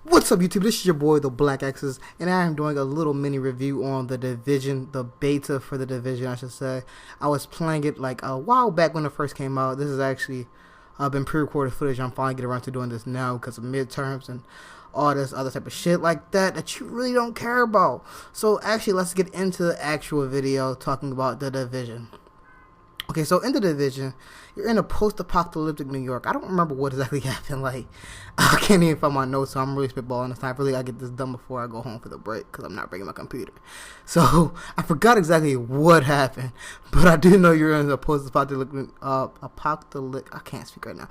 What's up, YouTube? This is your boy, the Black X's, and I am doing a little mini review on the Division, the beta for the Division, I should say. I was playing it like a while back when it first came out. This is actually been pre-recorded footage. I'm finally getting around to doing this now because of midterms and all this other type of shit like that you really don't care about. So actually, let's get into the actual video talking about the Division. Okay, so in the Division, you're in a post-apocalyptic New York. I don't remember what exactly happened. Like, I can't even find my notes, so I'm really spitballing this time. Really, I get this done before I go home for the break, because I'm not bringing my computer. So, I forgot exactly what happened, but I do know you're in a post-apocalyptic, I can't speak right now.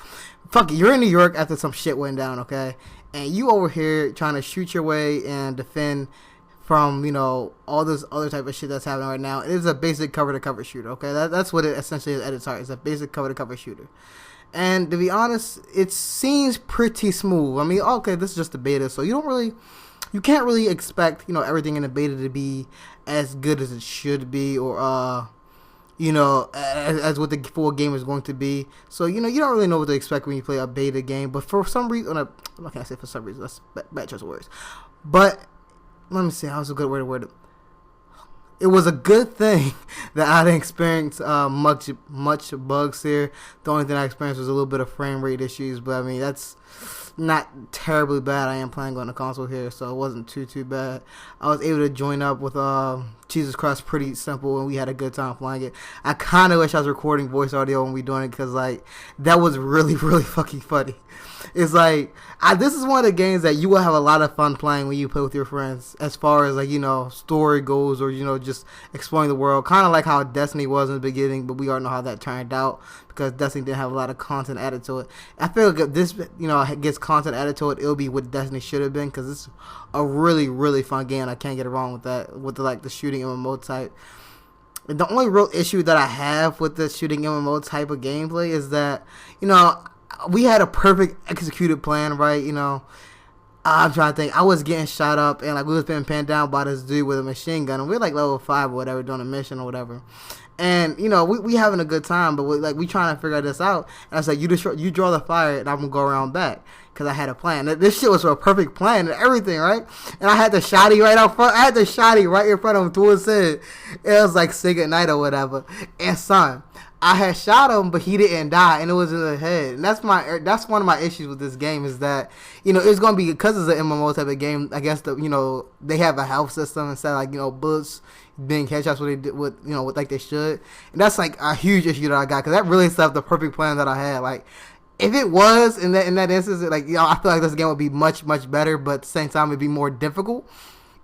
Fuck it, you're in New York after some shit went down, okay? And you over here trying to shoot your way and defend from, you know, all this other type of shit that's happening right now. It is a basic cover-to-cover shooter, okay? That's what it essentially is at its heart. It's a basic cover-to-cover shooter. And to be honest, it seems pretty smooth. I mean, okay, this is just the beta, so you can't really expect, you know, everything in the beta to be as good as it should be, or, you know, as what the full game is going to be. So, you know, you don't really know what to expect when you play a beta game. But for some reason, what can I say for some reason? That's bad choice of words. But let me see, how's a good way to word it? It was a good thing that I didn't experience much bugs here. The only thing I experienced was a little bit of frame rate issues, but I mean, that's not terribly bad. I am playing on the console here, so it wasn't too bad. I was able to join up with Jesus Christ pretty simple, and we had a good time playing it. I kind of wish I was recording voice audio when we doing it, because like that was really fucking funny. It's like this is one of the games that you will have a lot of fun playing when you play with your friends, as far as like, you know, story goes, or, you know, just exploring the world, kind of like how Destiny was in the beginning, but we already know how that turned out, because Destiny didn't have a lot of content added to it. I feel like if this, you know, gets content added to it, it'll be what Destiny should have been, because it's a really fun game. I can't get it wrong with that, with the shooting MMO type. The only real issue that I have with the shooting MMO type of gameplay is that, you know, we had a perfect executed plan, right? You know, I'm trying to think. I was getting shot up, and like we was being pinned down by this dude with a machine gun, and we we're like level 5 or whatever, doing a mission or whatever. And, you know, we having a good time, but we trying to figure this out. And I was like, you draw the fire, and I'm going to go around back. Because I had a plan. This shit was a perfect plan and everything, right? And I had the shotty right out front. I had the shotty right in front of him towards his head. It was like say goodnight or whatever. And son, I had shot him, but he didn't die, and it was in the head. And that's one of my issues with this game, is that, you know, it's going to be, because it's an MMO type of game, I guess, you know, they have a health system instead of, like, you know, bullets being headshots like they should. And that's like a huge issue that I got, because that really set up the perfect plan that I had. Like, if it was in that instance, like, you know, I feel like this game would be much better, but at the same time it'd be more difficult.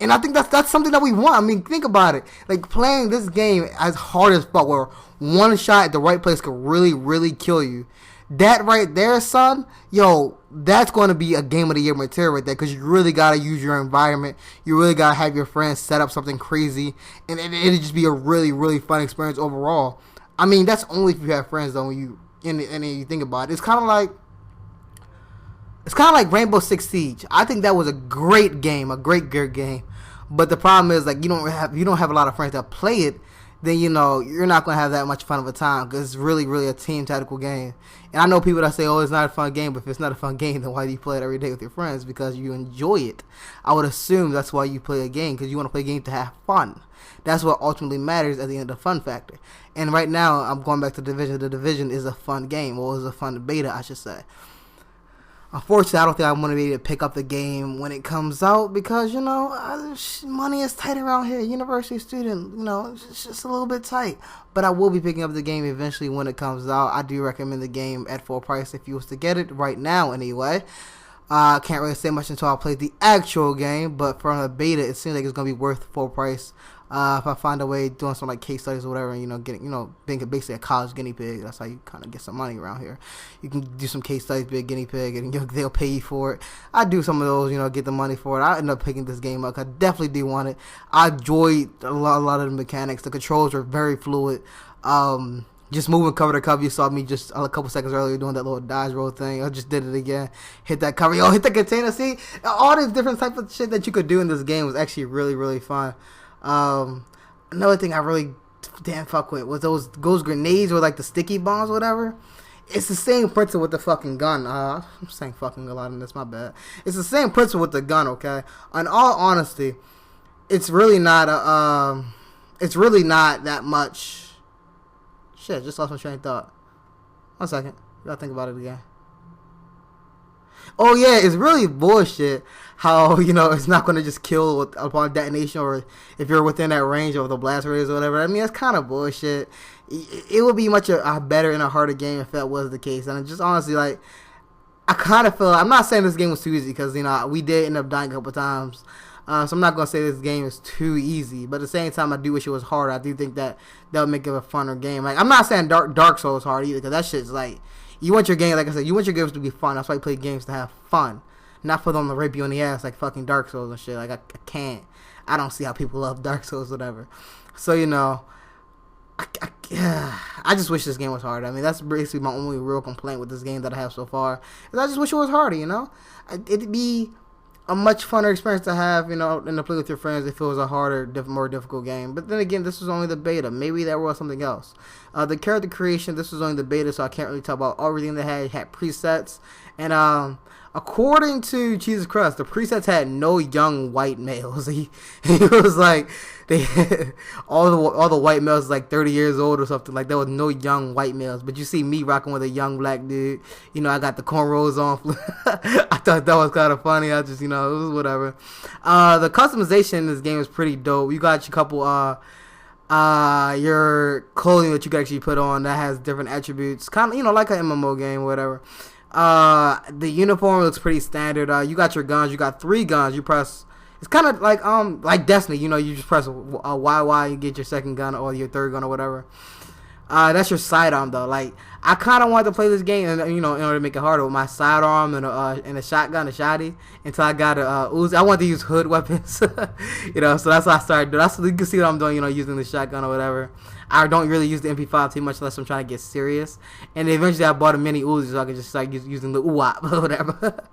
And I think that's something that we want. I mean, think about it. Like, playing this game as hard as fuck, where one shot at the right place could really kill you. That right there, son, yo, that's going to be a game of the year material right there, because you really got to use your environment. You really got to have your friends set up something crazy, and it'll just be a really fun experience overall. I mean, that's only if you have friends, though, when you think about it. It's kind of like Rainbow Six Siege. I think that was a great game, a great game. But the problem is, like, you don't have a lot of friends that play it. Then, you know, you're not going to have that much fun of a time, because it's really a team tactical game. And I know people that say, oh, it's not a fun game, but if it's not a fun game, then why do you play it every day with your friends? Because you enjoy it. I would assume that's why you play a game, because you want to play a game to have fun. That's what ultimately matters at the end of the fun factor. And right now, I'm going back to the Division. The Division is a fun game, or is a fun beta, I should say. Unfortunately, I don't think I'm going to be able to pick up the game when it comes out, because, you know, money is tight around here. University student, you know, it's just a little bit tight. But I will be picking up the game eventually when it comes out. I do recommend the game at full price if you was to get it right now anyway. I can't really say much until I play the actual game, but from the beta, it seems like it's going to be worth full price. If I find a way doing some like case studies or whatever, and, you know, being basically a college guinea pig, that's how you kind of get some money around here. You can do some case studies, be a guinea pig, and they'll pay you for it. I do some of those, you know, get the money for it. I end up picking this game up. I definitely do want it. I enjoyed a lot of the mechanics. The controls are very fluid. Just moving cover to cover. You saw me just a couple seconds earlier doing that little dodge roll thing. I just did it again. Hit that cover. Yo, hit the container. See, all these different types of shit that you could do in this game was actually really fun. Another thing I really didn't fuck with was those grenades, or like the sticky bombs or whatever. It's the same principle with the fucking gun. I'm saying fucking a lot in this, my bad. It's the same principle with the gun, okay? In all honesty, it's really not it's really not that much. Shit, just lost my train of thought. 1 second. Gotta think about it again. Oh yeah, it's really bullshit how, it's not going to just kill upon detonation, or if you're within that range of the blast radius or whatever. I mean, that's kind of bullshit. It would be much a better and a harder game if that was the case. And just honestly, like, I kind of feel, I'm not saying this game was too easy, because, we did end up dying a couple times. So I'm not going to say this game is too easy, but at the same time, I do wish it was harder. I do think that would make it a funner game. Like, I'm not saying Dark Souls hard either, because that shit's like, you want your game, like I said, you want your games to be fun. That's why you play games to have fun, not for them to rape you in the ass like fucking Dark Souls and shit. Like, I can't. I don't see how people love Dark Souls, whatever. So, I just wish this game was harder. I mean, that's basically my only real complaint with this game that I have so far. Is I just wish it was harder, It'd be a much funner experience to have, and to play with your friends if it was a harder, more difficult game. But then again, this was only the beta. Maybe there was something else. The character creation, this was only the beta, so I can't really talk about everything they had presets. And according to Jesus Christ, the presets had no young white males. He was like, all the white males like 30 years old or something. Like, there was no young white males. But you see me rocking with a young black dude. I got the cornrows on. I thought that was kind of funny. I just, it was whatever. The customization in this game is pretty dope. You got your couple your clothing that you can actually put on that has different attributes, kind of like an MMO game or whatever. The uniform looks pretty standard. You got your guns. You got 3 guns. You press. It's kind of like Destiny. You just press YY and get your second gun or your third gun or whatever. That's your sidearm though. Like, I kind of wanted to play this game, and in order to make it harder, with my sidearm and a shotgun, a shotty, until I got a Uzi. I wanted to use hood weapons, so that's what I started doing. That's, you can see what I'm doing, using the shotgun or whatever. I don't really use the MP5 too much unless I'm trying to get serious. And eventually I bought a mini Uzi so I could just start using the UWAP or whatever.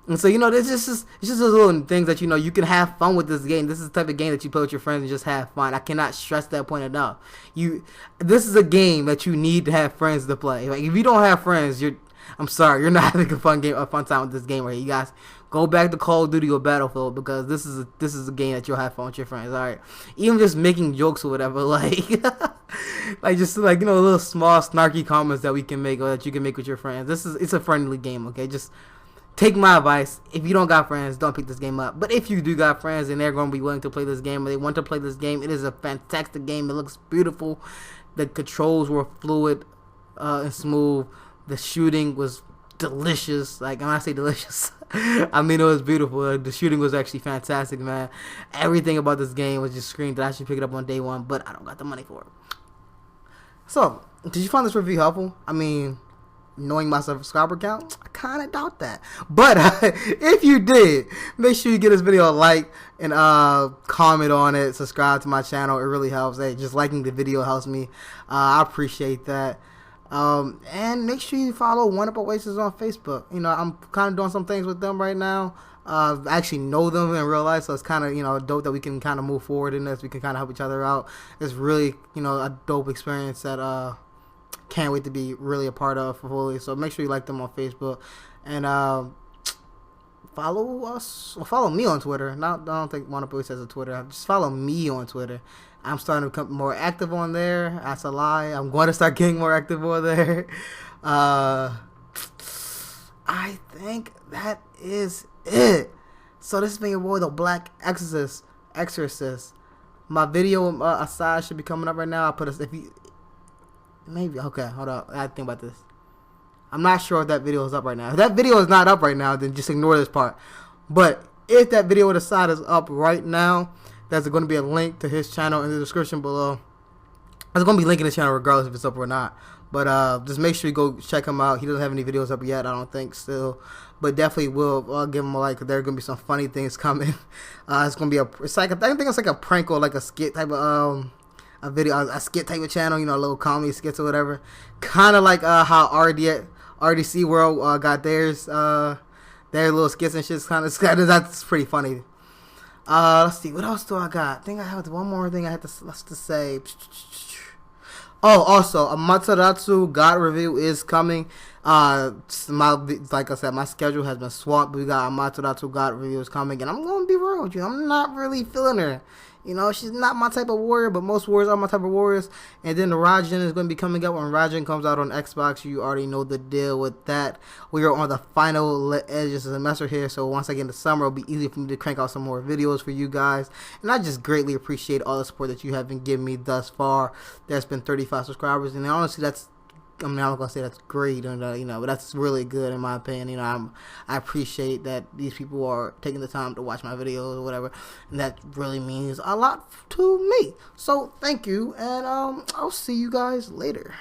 And so, it's just those little things that, you can have fun with this game. This is the type of game that you play with your friends and just have fun. I cannot stress that point enough. This is a game that you need to have friends to play. Like, if you don't have friends, I'm sorry, you're not having a fun time with this game right here. You guys, go back to Call of Duty or Battlefield, because this is a game that you'll have fun with your friends. All right, even just making jokes or whatever, like just little small snarky comments that we can make or that you can make with your friends. It's a friendly game, okay? Just take my advice. If you don't got friends, don't pick this game up. But if you do got friends and they're going to be willing to play this game, or they want to play this game, it is a fantastic game. It looks beautiful. The controls were fluid and smooth. The shooting was delicious. Like, when I say delicious, I mean it was beautiful. The shooting was actually fantastic, man. Everything about this game was just screamed that I should pick it up on day one, but I don't got the money for it. So, did you find this review helpful? I mean, knowing my subscriber count, I kind of doubt that. But if you did, make sure you give this video a like and comment on it. Subscribe to my channel. It really helps. Hey, just liking the video helps me. I appreciate that. And make sure you follow One Up Oasis on Facebook. I'm kind of doing some things with them right now. I actually know them in real life, so it's kind of, dope that we can kind of move forward in this. We can kind of help each other out. It's really, a dope experience that can't wait to be really a part of fully. So make sure you like them on Facebook, and follow us. Well, follow me on Twitter. I don't think One Up Oasis has a Twitter. Just follow me on Twitter. I'm starting to become more active on there. That's a lie. I'm going to start getting more active on there. I think that is it. So this has been your boy, the Black Exorcist. My video aside should be coming up right now. I'll put maybe, okay, hold up. I gotta think about this. I'm not sure if that video is up right now. If that video is not up right now, then just ignore this part. But if that video to the side is up right now, there's going to be a link to his channel in the description below. There's going to be linking his channel regardless if it's up or not. But just make sure you go check him out. He doesn't have any videos up yet, I don't think, still. But definitely will give him a like. There are going to be some funny things coming. It's going to be I think it's like a prank or like a skit type of a video, a skit type of channel, a little comedy skits or whatever. Kind of like how RDC World got their little skits and shit. That's pretty funny. Let's see, what else do I got? I think I have one more thing I had to say. Oh, also, a Matsuratsu God review is coming. Like I said, my schedule has been swamped. We got a Matsuratsu God review is coming, and I'm gonna be real with you. I'm not really feeling her. You know, she's not my type of warrior, but most warriors are my type of warriors. And then the Raijin is going to be coming out. When Raijin comes out on Xbox, you already know the deal with that. We are on the final edges of the semester here, so once I get into summer, it'll be easy for me to crank out some more videos for you guys. And I just greatly appreciate all the support that you have been giving me thus far. There's been 35 subscribers, and honestly, that's, I mean, I'm not gonna say that's great, and you know, but that's really good in my opinion. You know, I appreciate that these people are taking the time to watch my videos or whatever, and that really means a lot to me. So thank you, and I'll see you guys later.